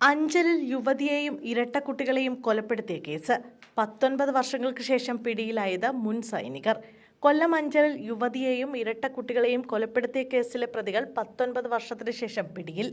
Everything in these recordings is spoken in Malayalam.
അഞ്ചലിൽ യുവതിയെയും ഇരട്ടക്കുട്ടികളെയും കൊലപ്പെടുത്തിയ കേസ് 19 വർഷങ്ങൾക്ക് ശേഷം പിടിയിലായത് മുൻ സൈനികർ. കൊല്ലം അഞ്ചലിൽ യുവതിയെയും ഇരട്ടക്കുട്ടികളെയും കൊലപ്പെടുത്തിയ കേസിലെ പ്രതികൾ 19 വർഷത്തിന് ശേഷം പിടിയിൽ.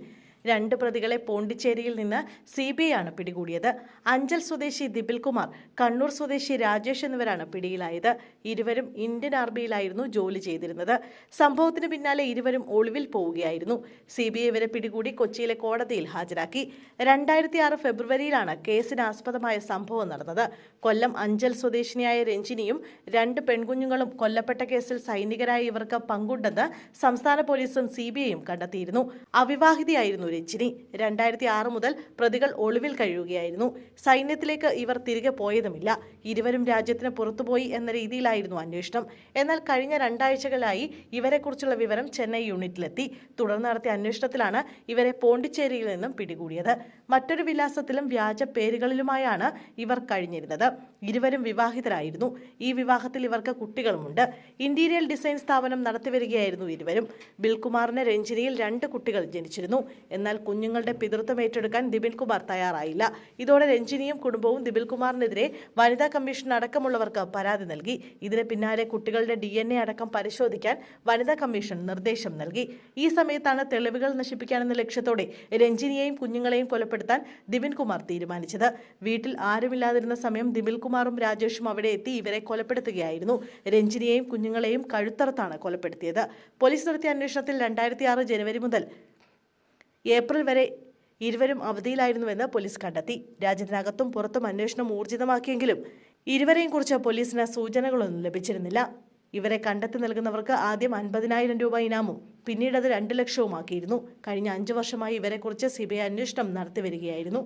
2 പ്രതികളെ പോണ്ടിച്ചേരിയിൽ നിന്ന് CBI ആണ് പിടികൂടിയത്. അഞ്ചൽ സ്വദേശി ദിപിൽ കുമാർ, കണ്ണൂർ സ്വദേശി രാജേഷ് എന്നിവരാണ് പിടിയിലായത്. ഇരുവരും ഇന്ത്യൻ ആർമിയിലായിരുന്നു ജോലി ചെയ്തിരുന്നത്. സംഭവത്തിന് പിന്നാലെ ഇരുവരും ഒളിവിൽ പോവുകയായിരുന്നു. CBI ഇവരെ പിടികൂടി കൊച്ചിയിലെ കോടതിയിൽ ഹാജരാക്കി. 2006 ഫെബ്രുവരിയിലാണ് കേസിനാസ്പദമായ സംഭവം നടന്നത്. കൊല്ലം അഞ്ചൽ സ്വദേശിനിയായ രഞ്ജിനിയും 2 പെൺകുഞ്ഞുങ്ങളും കൊല്ലപ്പെട്ട കേസിൽ സൈനികരായ ഇവർക്ക് പങ്കുണ്ടെന്ന് സംസ്ഥാന പോലീസും CBIയും കണ്ടെത്തിയിരുന്നു. അവിവാഹിതയായിരുന്നു രഞ്ജിനി. 2006 മുതൽ പ്രതികൾ ഒളിവിൽ കഴിയുകയായിരുന്നു. സൈന്യത്തിലേക്ക് ഇവർ തിരികെ പോയതുമില്ല. ഇരുവരും രാജ്യത്തിന് പുറത്തുപോയി എന്ന രീതിയിലായിരുന്നു അന്വേഷണം. എന്നാൽ കഴിഞ്ഞ 2 ആഴ്ചകളായി ഇവരെക്കുറിച്ചുള്ള വിവരം ചെന്നൈ യൂണിറ്റിലെത്തി. തുടർന്ന് നടത്തിയ അന്വേഷണത്തിലാണ് ഇവരെ പോണ്ടിച്ചേരിയിൽ നിന്നും പിടികൂടിയത്. മറ്റൊരു വിലാസത്തിലും വ്യാജ പേരുകളിലുമായാണ് ഇവർ കഴിഞ്ഞിരുന്നത്. ഇരുവരും വിവാഹിതരായിരുന്നു. ഈ വിവാഹത്തിൽ ഇവർക്ക് കുട്ടികളുമുണ്ട്. ഇന്റീരിയർ ഡിസൈൻ സ്ഥാപനം നടത്തിവരികയായിരുന്നു ഇരുവരും. ബിൽകുമാറിന് രഞ്ജിനിയിൽ 2 കുട്ടികൾ ജനിച്ചിരുന്നു. എന്നാൽ കുഞ്ഞുങ്ങളുടെ പിതൃത്വം ഏറ്റെടുക്കാൻ ദിപിൽ കുമാർ തയ്യാറായില്ല. ഇതോടെ രഞ്ജിനിയും കുടുംബവും ദിപിൽ കുമാറിനെതിരെ വനിതാ കമ്മീഷൻ അടക്കമുള്ളവർക്ക് പരാതി നൽകി. ഇതിന് പിന്നാലെ കുട്ടികളുടെ DNA അടക്കം പരിശോധിക്കാൻ വനിതാ കമ്മീഷൻ നിർദ്ദേശം നൽകി. ഈ സമയത്താണ് തെളിവുകൾ നശിപ്പിക്കാനെന്ന ലക്ഷ്യത്തോടെ രഞ്ജിനിയെയും കുഞ്ഞുങ്ങളെയും കൊലപ്പെടുത്താൻ ദിപിൽ കുമാർ തീരുമാനിച്ചത്. വീട്ടിൽ ആരുമില്ലാതിരുന്ന സമയം ദിപിൽ കുമാറും രാജേഷും അവിടെ എത്തി ഇവരെ കൊലപ്പെടുത്തുകയായിരുന്നു. രഞ്ജിനിയെയും കുഞ്ഞുങ്ങളെയും കഴുത്തറുത്താണ് കൊലപ്പെടുത്തിയത്. പോലീസ് നടത്തിയ അന്വേഷണത്തിൽ 2006 ജനുവരി മുതൽ ഏപ്രിൽ വരെ ഇരുവരും അവധിയിലായിരുന്നുവെന്ന് പോലീസ് കണ്ടെത്തി. രാജ്യത്തിനകത്തും പുറത്തും അന്വേഷണം ഊർജിതമാക്കിയെങ്കിലും ഇരുവരെയും കുറിച്ച് പോലീസിന് സൂചനകളൊന്നും ലഭിച്ചിരുന്നില്ല. ഇവരെ കണ്ടെത്തി നൽകുന്നവർക്ക് ആദ്യം 50,000 രൂപ ഇനാമും പിന്നീട് അത് 2 ലക്ഷവുമാക്കിയിരുന്നു. കഴിഞ്ഞ 5 വർഷമായി ഇവരെക്കുറിച്ച് CBI അന്വേഷണം നടത്തിവരികയായിരുന്നു.